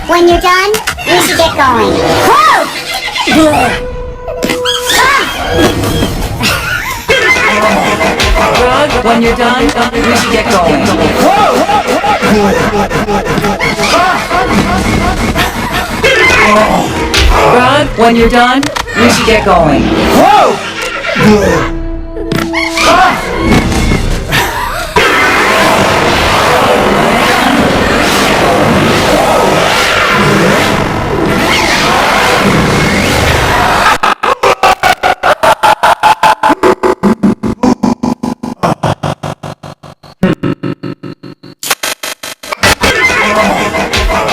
When you're done, we should get going. Whoa! Grug, when you're done, we should get going. Grug, when you're done, we should get going.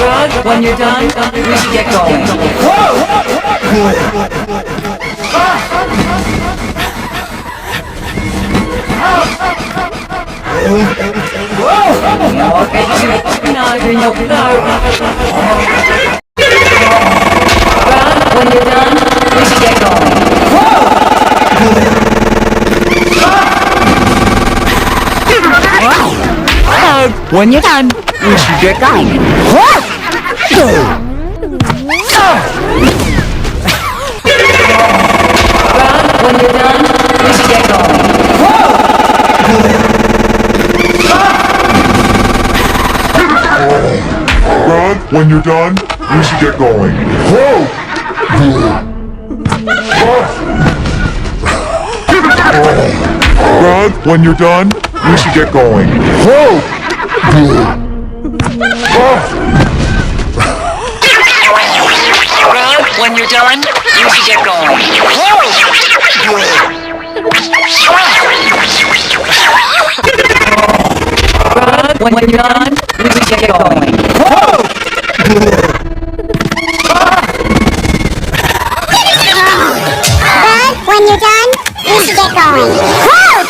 Grug, when you're done, we should get going. Grug, when you're done, we should get going. When you're done, we should get going. When you're done, we should get going. Grug, when you're done, we should get going. Grug, when you're done, we should get going. Grug, when you're done, you should get going. Grug, when you're done, we should get going. Grug, when you're done, we should get going. Whoa!